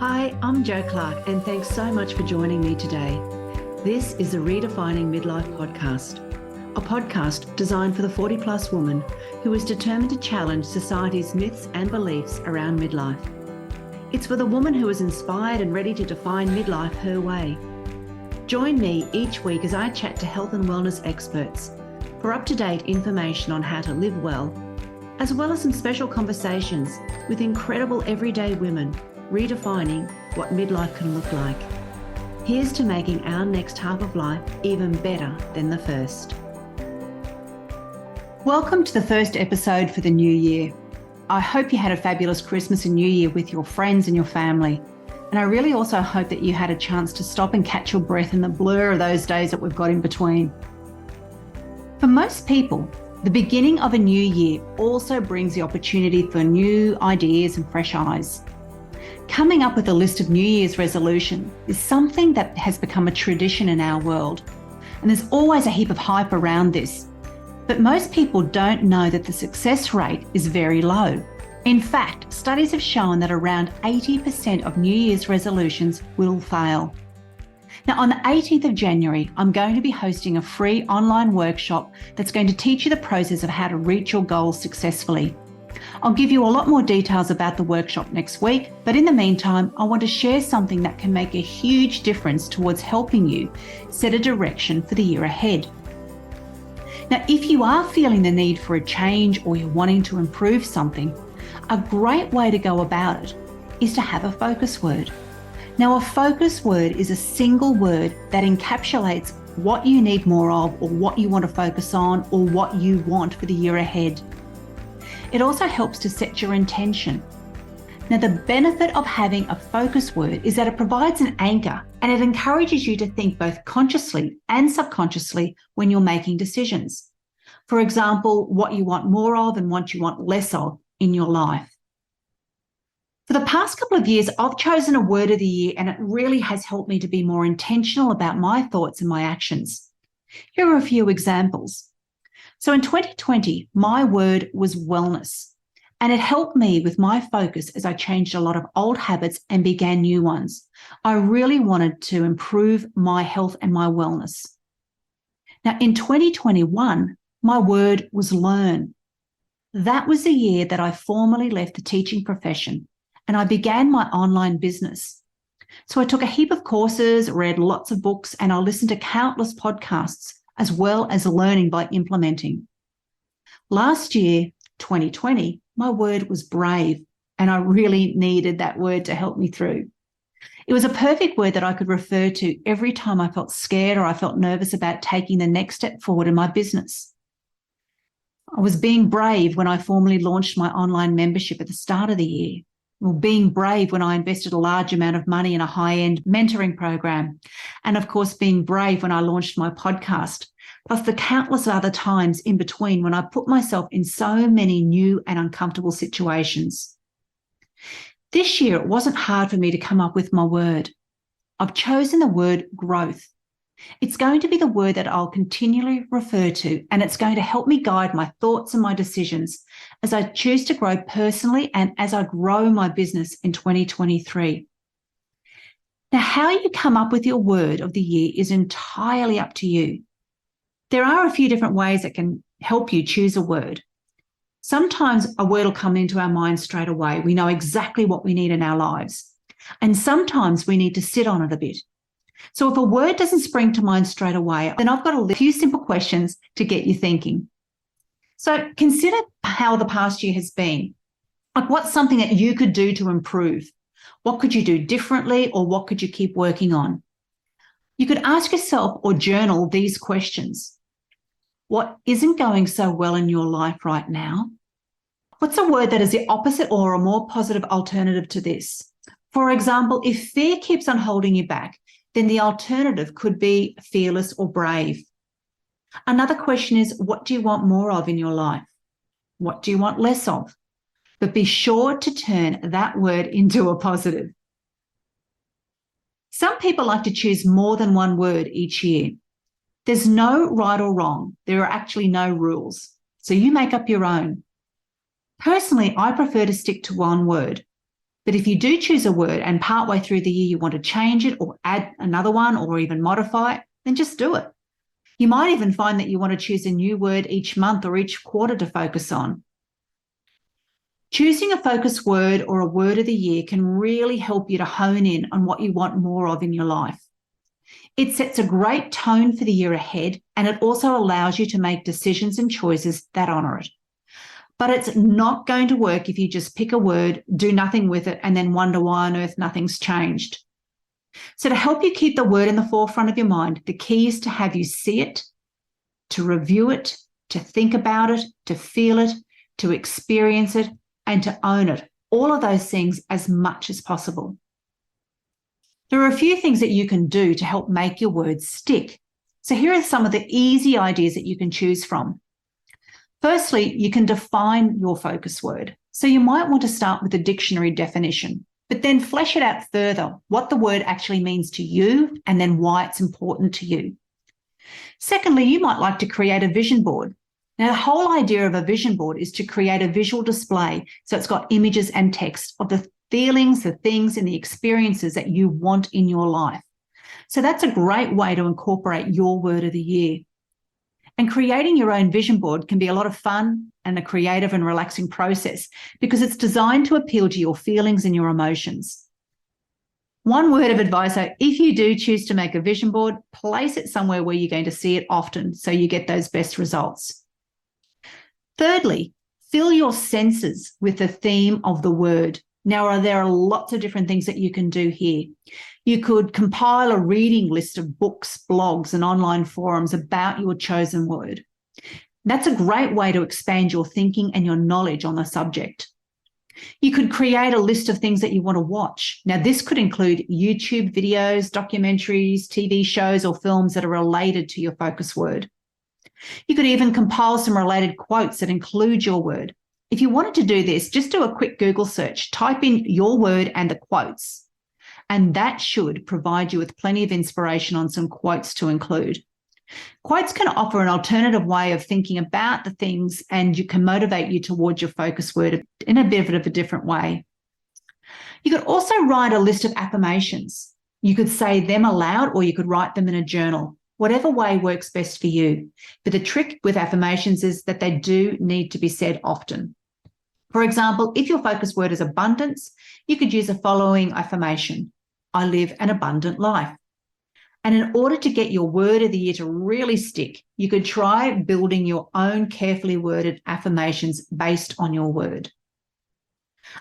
Hi, I'm Jo Clark, and thanks so much for joining me today. This is the Redefining Midlife podcast, a podcast designed for the 40-plus woman who is determined to challenge society's myths and beliefs around midlife. It's for the woman who is inspired and ready to define midlife her way. Join me each week as I chat to health and wellness experts for up-to-date information on how to live well, as well as some special conversations with incredible everyday women redefining what midlife can look like. Here's to making our next half of life even better than the first. Welcome to the first episode for the new year. I hope you had a fabulous Christmas and New Year with your friends and your family. And I really also hope that you had a chance to stop and catch your breath in the blur of those days that we've got in between. For most people, the beginning of a new year also brings the opportunity for new ideas and fresh eyes. Coming up with a list of New Year's resolution is something that has become a tradition in our world. And there's always a heap of hype around this. But most people don't know that the success rate is very low. In fact, studies have shown that around 80% of New Year's resolutions will fail. Now, on the 18th of January, I'm going to be hosting a free online workshop that's going to teach you the process of how to reach your goals successfully. I'll give you a lot more details about the workshop next week, but in the meantime, I want to share something that can make a huge difference towards helping you set a direction for the year ahead. Now, if you are feeling the need for a change or you're wanting to improve something, a great way to go about it is to have a focus word. Now, a focus word is a single word that encapsulates what you need more of, or what you want to focus on, or what you want for the year ahead. It also helps to set your intention. Now, the benefit of having a focus word is that it provides an anchor and it encourages you to think both consciously and subconsciously when you're making decisions. For example, what you want more of and what you want less of in your life. For the past couple of years, I've chosen a word of the year, and it really has helped me to be more intentional about my thoughts and my actions. Here are a few examples. So in 2020, my word was wellness, and it helped me with my focus as I changed a lot of old habits and began new ones. I really wanted to improve my health and my wellness. Now in 2021, my word was learn. That was the year that I formally left the teaching profession and I began my online business. So I took a heap of courses, read lots of books, and I listened to countless podcasts, as well as learning by implementing. Last year, 2020, my word was brave, and I really needed that word to help me through. It was a perfect word that I could refer to every time I felt scared or I felt nervous about taking the next step forward in my business. I was being brave when I formally launched my online membership at the start of the year. Well, being brave when I invested a large amount of money in a high-end mentoring program. And of course, being brave when I launched my podcast, plus the countless other times in between when I put myself in so many new and uncomfortable situations. This year, it wasn't hard for me to come up with my word. I've chosen the word growth. It's going to be the word that I'll continually refer to, and it's going to help me guide my thoughts and my decisions as I choose to grow personally and as I grow my business in 2023. Now, how you come up with your word of the year is entirely up to you. There are a few different ways that can help you choose a word. Sometimes a word will come into our mind straight away. We know exactly what we need in our lives. And sometimes we need to sit on it a bit. So if a word doesn't spring to mind straight away, then I've got a few simple questions to get you thinking. So consider how the past year has been. Like, what's something that you could do to improve? What could you do differently, or what could you keep working on? You could ask yourself or journal these questions. What isn't going so well in your life right now? What's a word that is the opposite or a more positive alternative to this? For example, if fear keeps on holding you back, then the alternative could be fearless or brave. Another question is, what do you want more of in your life? What do you want less of? But be sure to turn that word into a positive. Some people like to choose more than one word each year. There's no right or wrong. There are actually no rules. So you make up your own. Personally, I prefer to stick to one word. But if you do choose a word and partway through the year you want to change it or add another one or even modify it, then just do it. You might even find that you want to choose a new word each month or each quarter to focus on. Choosing a focus word or a word of the year can really help you to hone in on what you want more of in your life. It sets a great tone for the year ahead, and it also allows you to make decisions and choices that honour it. But it's not going to work if you just pick a word, do nothing with it, and then wonder why on earth nothing's changed. So to help you keep the word in the forefront of your mind, the key is to have you see it, to review it, to think about it, to feel it, to experience it, and to own it. All of those things as much as possible. There are a few things that you can do to help make your words stick. So here are some of the easy ideas that you can choose from. Firstly, you can define your focus word. So you might want to start with a dictionary definition, but then flesh it out further, what the word actually means to you and then why it's important to you. Secondly, you might like to create a vision board. Now, the whole idea of a vision board is to create a visual display, so it's got images and text of the feelings, the things, and the experiences that you want in your life. So that's a great way to incorporate your word of the year. And creating your own vision board can be a lot of fun and a creative and relaxing process because it's designed to appeal to your feelings and your emotions. One word of advice, though, if you do choose to make a vision board, place it somewhere where you're going to see it often so you get those best results. Thirdly, fill your senses with the theme of the word. Now, there are lots of different things that you can do here. You could compile a reading list of books, blogs, and online forums about your chosen word. That's a great way to expand your thinking and your knowledge on the subject. You could create a list of things that you want to watch. Now, this could include YouTube videos, documentaries, TV shows, or films that are related to your focus word. You could even compile some related quotes that include your word. If you wanted to do this, just do a quick Google search, type in your word and the quotes, and that should provide you with plenty of inspiration on some quotes to include. Quotes can offer an alternative way of thinking about the things, and you can motivate you towards your focus word in a bit of a different way. You could also write a list of affirmations. You could say them aloud, or you could write them in a journal. Whatever way works best for you. But the trick with affirmations is that they do need to be said often. For example, if your focus word is abundance, you could use the following affirmation: I live an abundant life. And in order to get your word of the year to really stick, you could try building your own carefully worded affirmations based on your word.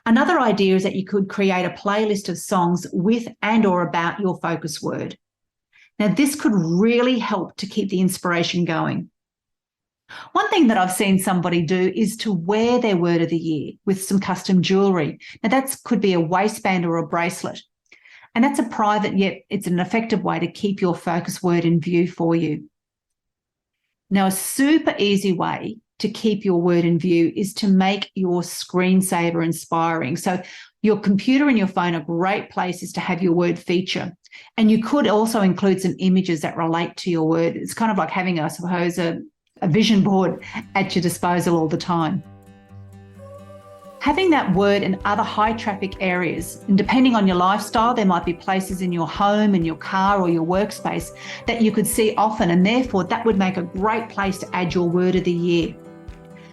Another idea is that you could create a playlist of songs with and or about your focus word. Now, this could really help to keep the inspiration going. One thing that I've seen somebody do is to wear their word of the year with some custom jewellery. Now, that could be a waistband or a bracelet. And that's a private, yet it's an effective way to keep your focus word in view for you. Now, a super easy way to keep your word in view is to make your screensaver inspiring. So your computer and your phone are great places to have your word feature. And you could also include some images that relate to your word. It's kind of like having, I suppose, a vision board at your disposal all the time. Having that word in other high traffic areas, and depending on your lifestyle, there might be places in your home, in your car or your workspace that you could see often, and therefore that would make a great place to add your word of the year.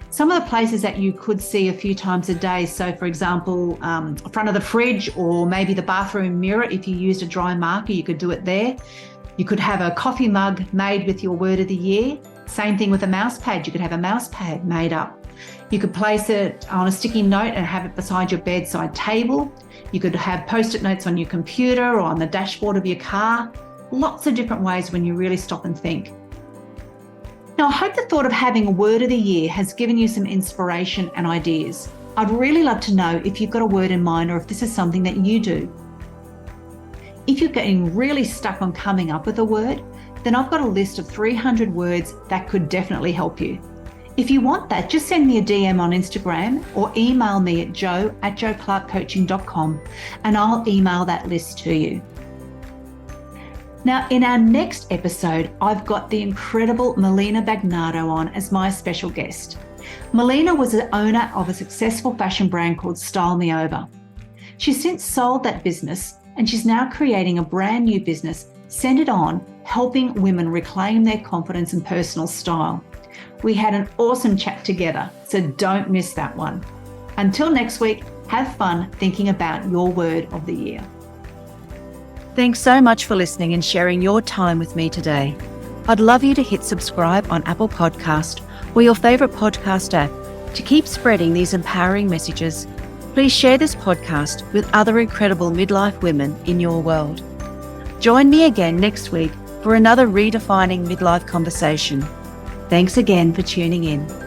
Some of the places that you could see a few times a day, so for example, front of the fridge or maybe the bathroom mirror, if you used a dry marker, you could do it there. You could have a coffee mug made with your word of the year. Same thing with a mouse pad. You could have a mouse pad made up. You could place it on a sticky note and have it beside your bedside table. You could have post-it notes on your computer or on the dashboard of your car. Lots of different ways when you really stop and think. Now, I hope the thought of having a word of the year has given you some inspiration and ideas. I'd really love to know if you've got a word in mind or if this is something that you do. If you're getting really stuck on coming up with a word, then I've got a list of 300 words that could definitely help you. If you want that, just send me a DM on Instagram or email me at jo@joclarkcoaching.com and I'll email that list to you. Now, in our next episode, I've got the incredible Melina Bagnardo on as my special guest. Melina was the owner of a successful fashion brand called Style Me Over. She's since sold that business and she's now creating a brand new business centered on helping women reclaim their confidence and personal style. We had an awesome chat together, so don't miss that one. Until next week, have fun thinking about your word of the year. Thanks so much for listening and sharing your time with me today. I'd love you to hit subscribe on Apple Podcast or your favourite podcast app to keep spreading these empowering messages. Please share this podcast with other incredible midlife women in your world. Join me again next week for another redefining midlife conversation. Thanks again for tuning in.